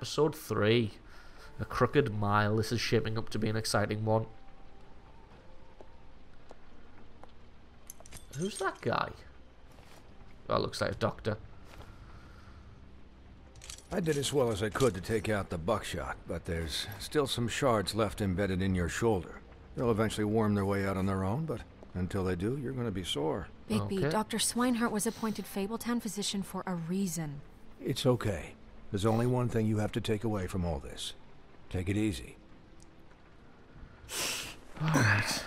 Episode 3. A Crooked Mile. This is shaping up to be an exciting one. Who's that guy? Oh, looks like a doctor. I did as well as I could to take out the buckshot, but there's still some shards left embedded in your shoulder. They'll eventually worm their way out on their own, but until they do, you're going to be sore. Bigby, Okay. Dr. Swinehart was appointed Fabletown physician for a reason. It's okay. There's only one thing you have to take away from all this. Take it easy. Alright.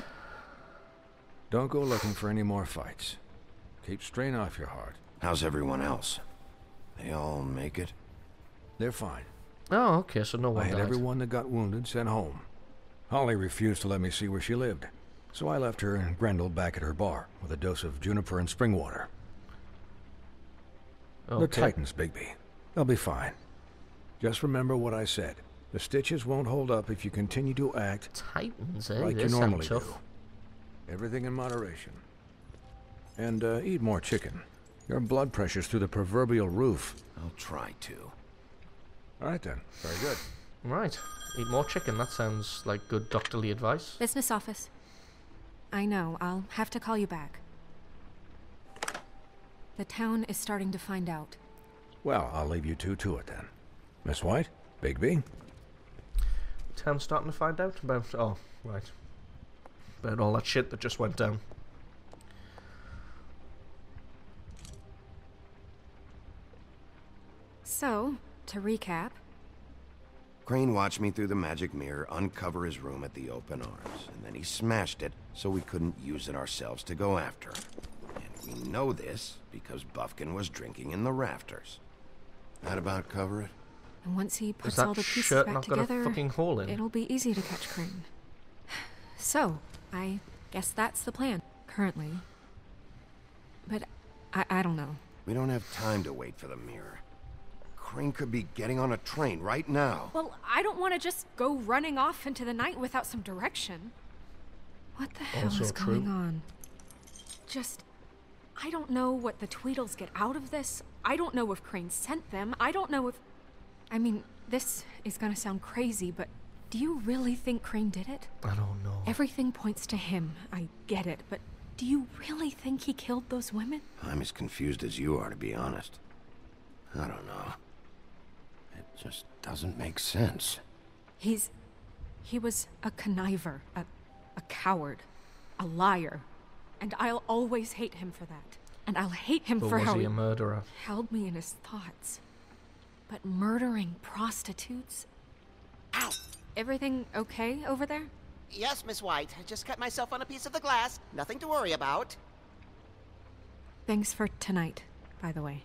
Don't go looking for any more fights. Keep strain off your heart. How's everyone else? They all make it? They're fine. Oh, okay, so no I one had died. everyone that got wounded sent home. Holly refused to let me see where she lived, so I left her and Grendel back at her bar with a dose of juniper and spring water. Okay. They're Titans, Bigby. They'll be fine. Just remember what I said. The stitches won't hold up if you continue to act Titans, eh? like They you sound normally tough. do. Everything in moderation. And eat more chicken. Your blood pressure's through the proverbial roof. I'll try to. All right then. Very good. Right. Eat more chicken. That sounds like good doctorly advice. Business office. I know, I'll have to call you back. The town is starting to find out. Well, I'll leave you two to it then. Miss White, Bigby. Town's starting to find out about... Oh, right. About all that shit that just went down. So, to recap, Crane watched me through the magic mirror uncover his room at the open arms, and then he smashed it so we couldn't use it ourselves to go after him. And we know this because Buffkin was drinking in the rafters. That about cover it? and once he puts that all the pieces shirt back not got a together, fucking hole in? it'll be easy to catch Crane. So, I guess that's the plan, currently. But I don't know. We don't have time to wait for the mirror. Crane could be getting on a train right now. Well, I don't want to just go running off into the night without some direction. What the hell Also is true. going on? I don't know what the Tweedles get out of this. I don't know if Crane sent them. I don't know if... I mean, this is gonna sound crazy, but do you really think Crane did it? I don't know. Everything points to him. I get it, but do you really think he killed those women? I'm as confused as you are, to be honest. I don't know. It just doesn't make sense. He was a conniver, a coward, a liar. And I'll always hate him for that. And I'll hate him But for was how he a murderer? held me in his thoughts. But murdering prostitutes? Ow! Everything okay over there? Yes, Miss White. I just cut myself on a piece of the glass. Nothing to worry about. Thanks for tonight, by the way.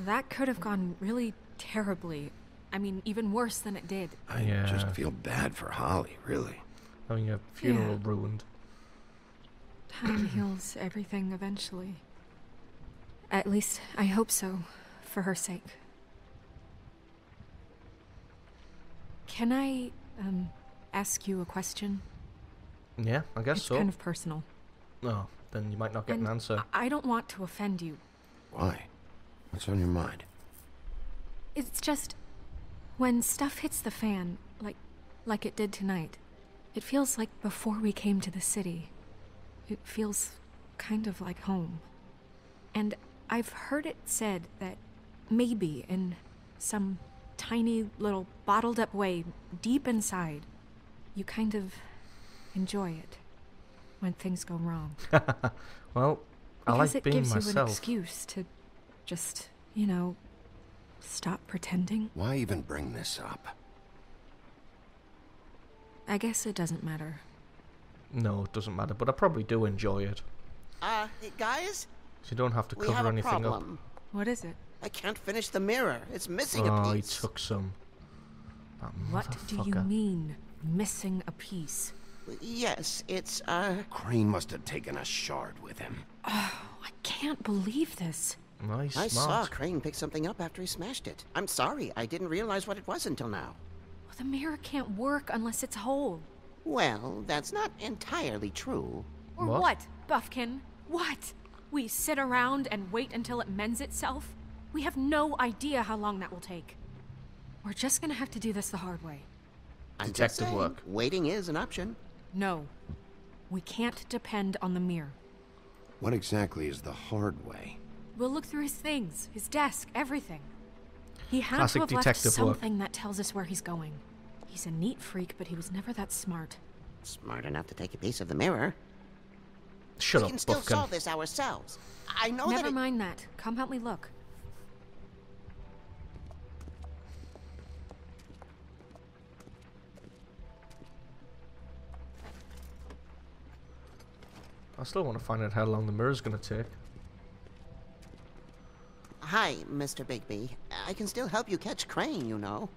That could have gone really terribly. I mean, even worse than it did. I Yeah. just feel bad for Holly, really. Having a funeral Yeah. ruined. Time heals everything eventually. At least, I hope so, for her sake. Can I, ask you a question? Yeah, I guess It's so. kind of personal. Oh, then you might not get And an answer. I don't want to offend you. Why? What's on your mind? It's just, when stuff hits the fan, like it did tonight, it feels like before we came to the city. It feels kind of like home. And I've heard it said that maybe in some tiny little bottled up way, deep inside, you kind of enjoy it when things go wrong. Well, I Because like it being gives you an myself. excuse to just, stop pretending. Why even bring this up? I guess it doesn't matter. No, it doesn't matter, but I probably do enjoy it. Guys? So you don't have to We have cover a anything problem. What is it? I can't finish the mirror. It's missing up. a Oh, he piece. took some. That What do you motherfucker. mean, missing a piece? Yes, it's, Crane must have taken a shard with him. I can't believe this. Nice, I saw smart. Crane pick something up after he smashed it. I'm sorry, I didn't realize what it was until now. The mirror can't work unless it's whole. Well, that's not entirely true. Or What? what, Buffkin? What? We sit around and wait until it mends itself? We have no idea how long that will take. We're just gonna have to do this the hard way. I'm just Detective saying, work. waiting is an option. No. We can't depend on the mirror. What exactly is the hard way? We'll look through his things, his desk, everything. He had Classic to have left detective work. something that tells us where he's going. He's a neat freak, but he was never that smart. Smart enough to take a piece of the mirror. Shut We up, can still Buffkin. solve this ourselves. I know Never that. mind that. Come help me look. I still want to find out how long the mirror's going to take. Hi, Mr. Bigby. I can still help you catch Crane, you know.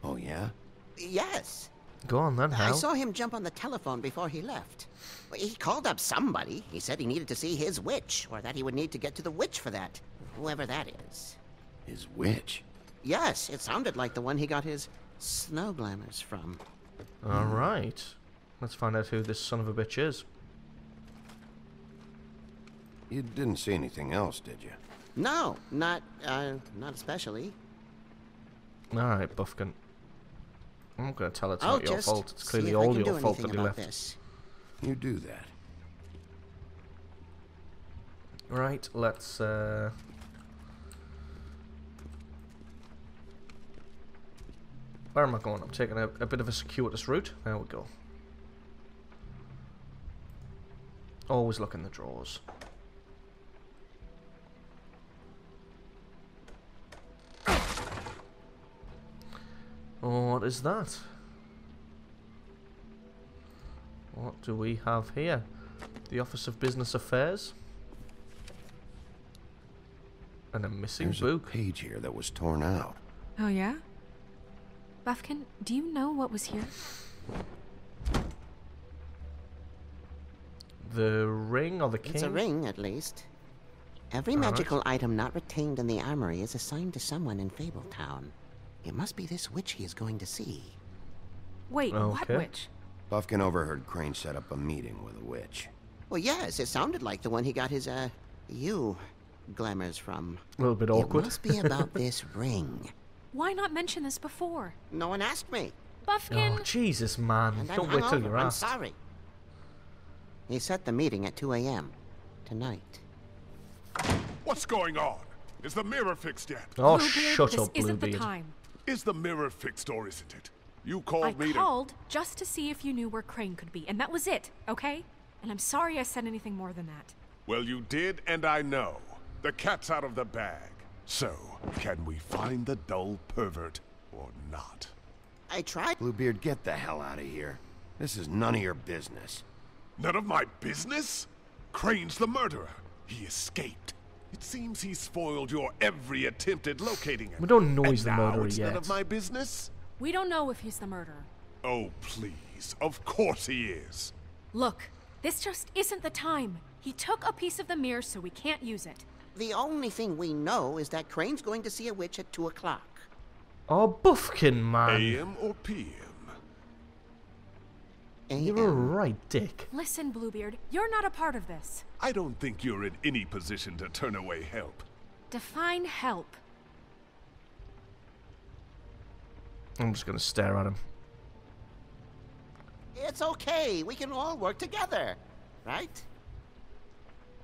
Oh, yeah? Yes. Go on then, how? I saw him jump on the telephone before he left. He called up somebody. He said he needed to see his witch, or that he would need to get to the witch for that. Whoever that is. His witch? Yes, it sounded like the one he got his snow glamours from. Alright. Let's find out who this son of a bitch is. You didn't see anything else, did you? No, not especially. Alright, Buffkin. I'm not going to tell it's I'll not your just fault. It's see clearly if I all can your do fault anything that he about left. this. You do that. Right, let's where am I going? I'm taking a bit of a circuitous route. There we go. Always look in the drawers. What is that? What do we have here? The Office of Business Affairs? And a missing There's book. a page here that was torn out. Oh, yeah? Buffkin, do you know what was here? The ring or the king? It's a ring, at least. Every All right. magical item not retained in the armory is assigned to someone in Fabletown. It must be this witch he is going to see. Wait, what Okay. witch? Buffkin overheard Crane set up a meeting with a witch. Well, yes, it sounded like the one he got his, glamours from. A little bit It awkward. must be about this ring. Why not mention this before? No one asked me, Buffkin! Oh, Jesus, man. and I'm Don't wait till hungover. you're I'm asked. sorry. He set the meeting at 2 a.m. tonight. What's going on? Is the mirror fixed yet? Oh, Bluebeard, shut this up, isn't the Bluebeard. time. Is the mirror fixed or isn't it? You I called me to... called just to see if you knew where Crane could be, and that was it, okay? And I'm sorry I said anything more than that. Well, you did, and I know. The cat's out of the bag. So, can we find the dull pervert or not? I tried. Bluebeard, get the hell out of here. This is none of your business. None of my business? Crane's the murderer. He escaped. It seems he spoiled your every attempt at locating him. We don't know And he's the now murderer it's yet. none of my business? We don't know if he's the murderer. Oh, please. Of course he is. Look, this just isn't the time. He took a piece of the mirror, so we can't use it. The only thing we know is that Crane's going to see a witch at 2 o'clock. Oh, Buffkin, man. AM or PM? You were right, Dick. Listen, Bluebeard, you're not a part of this. I don't think you're in any position to turn away help. Define help. I'm just going to stare at him. It's okay. We can all work together. Right?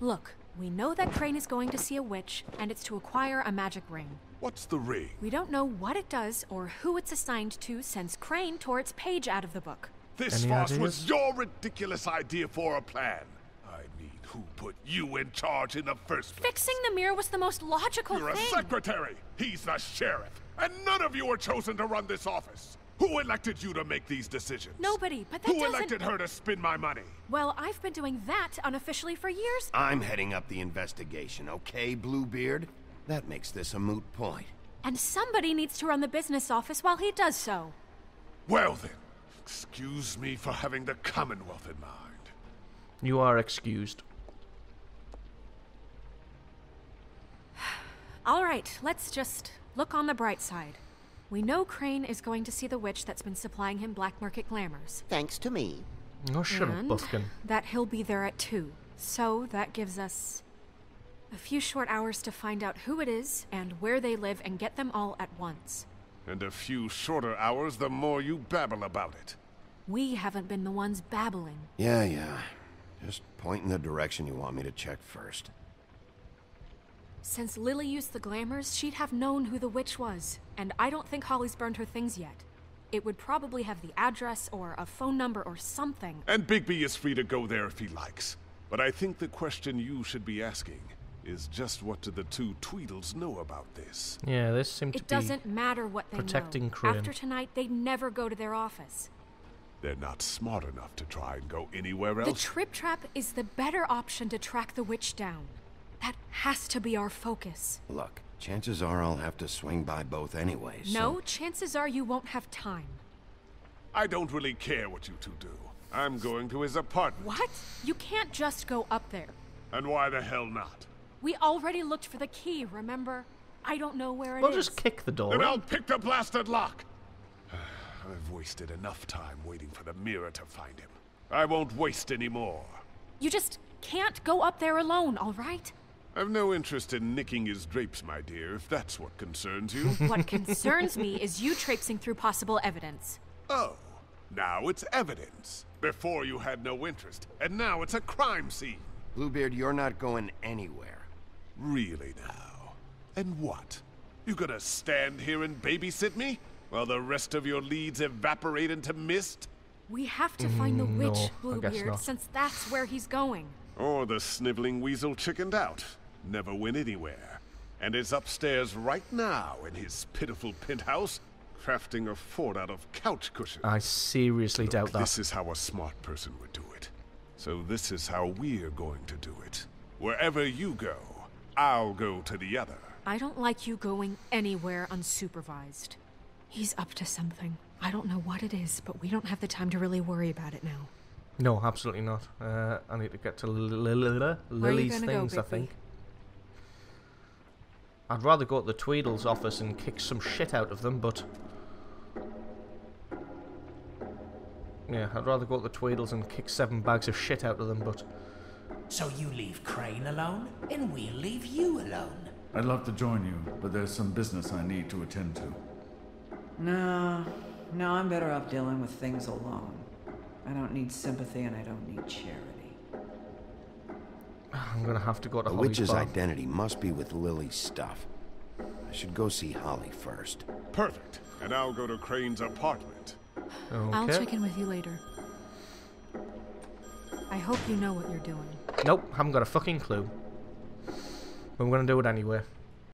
Look, we know that Crane is going to see a witch, and it's to acquire a magic ring. What's the ring? We don't know what it does or who it's assigned to since Crane tore its page out of the book. This Any farce ideas? was your ridiculous idea for a plan. I mean, who put you in charge in the first place? Fixing the mirror was the most logical You're a thing. secretary. He's the sheriff. And none of you were chosen to run this office. Who elected you to make these decisions? Nobody, but that Who doesn't... elected her to spend my money? Well, I've been doing that unofficially for years. I'm heading up the investigation, okay, Bluebeard? That makes this a moot point. And somebody needs to run the business office while he does so. Well then, excuse me for having the Commonwealth in mind. You are excused. All right, let's just look on the bright side. We know Crane is going to see the witch that's been supplying him black market glamours. Thanks to me. Oh, shut up, And Buffkin. that he'll be there at 2. So that gives us a few short hours to find out who it is and where they live and get them all at once. And a few shorter hours, the more you babble about it. We haven't been the ones babbling. Yeah. Just point in the direction you want me to check first. Since Lily used the glamours, she'd have known who the witch was. And I don't think Holly's burned her things yet. It would probably have the address or a phone number or something. And Bigby is free to go there if he likes. But I think the question you should be asking is just what do the two Tweedles know about this? Yeah, this seemed to It be doesn't matter what they protecting know. Crane. After tonight, they'd never go to their office. They're not smart enough to try and go anywhere The else. Trip Trap is the better option to track the witch down. That has to be our focus. Look, chances are I'll have to swing by both anyway, so... No, chances are you won't have time. I don't really care what you two do. I'm going to his apartment. What? You can't just go up there. And why the hell not? We already looked for the key, remember? I don't know where it We'll is. just kick the door Then in. I'll pick the blasted lock! I've wasted enough time waiting for the mirror to find him. I won't waste any more. You just can't go up there alone, all right? I've no interest in nicking his drapes, my dear, if that's what concerns you. What concerns me is you traipsing through possible evidence. Oh, now it's evidence. Before you had no interest, and now it's a crime scene. Bluebeard, you're not going anywhere. Really now? And what? You gonna stand here and babysit me? While the rest of your leads evaporate into mist? We have to find the no, witch, I guess Bluebeard, not. since that's where he's going. Or the sniveling weasel chickened out. Never went anywhere. And is upstairs right now in his pitiful penthouse, crafting a fort out of couch cushions. I seriously doubt that. This is how a smart person would do it. So this is how we're going to do it. Wherever you go, I'll go to the other. I don't like you going anywhere unsupervised. He's up to something. I don't know what it is, but we don't have the time to really worry about it now. No, absolutely not. I need to get to Lily's Lily's things, I think. I'd rather go to the Tweedles' office and kick some shit out of them, but... Yeah, I'd rather go to the Tweedles and kick 7 bags of shit out of them, but... So you leave Crane alone, and we'll leave you alone. I'd love to join you, but there's some business I need to attend to. No, I'm better off dealing with things alone. I don't need sympathy and I don't need charity. I'm gonna have to go to The Holly's witch's bar. identity must be with Lily's stuff. I should go see Holly first. Perfect. And I'll go to Crane's apartment. I'll Okay. check in with you later. I hope you know what you're doing. Nope, haven't got a fucking clue. But I'm gonna do it anyway.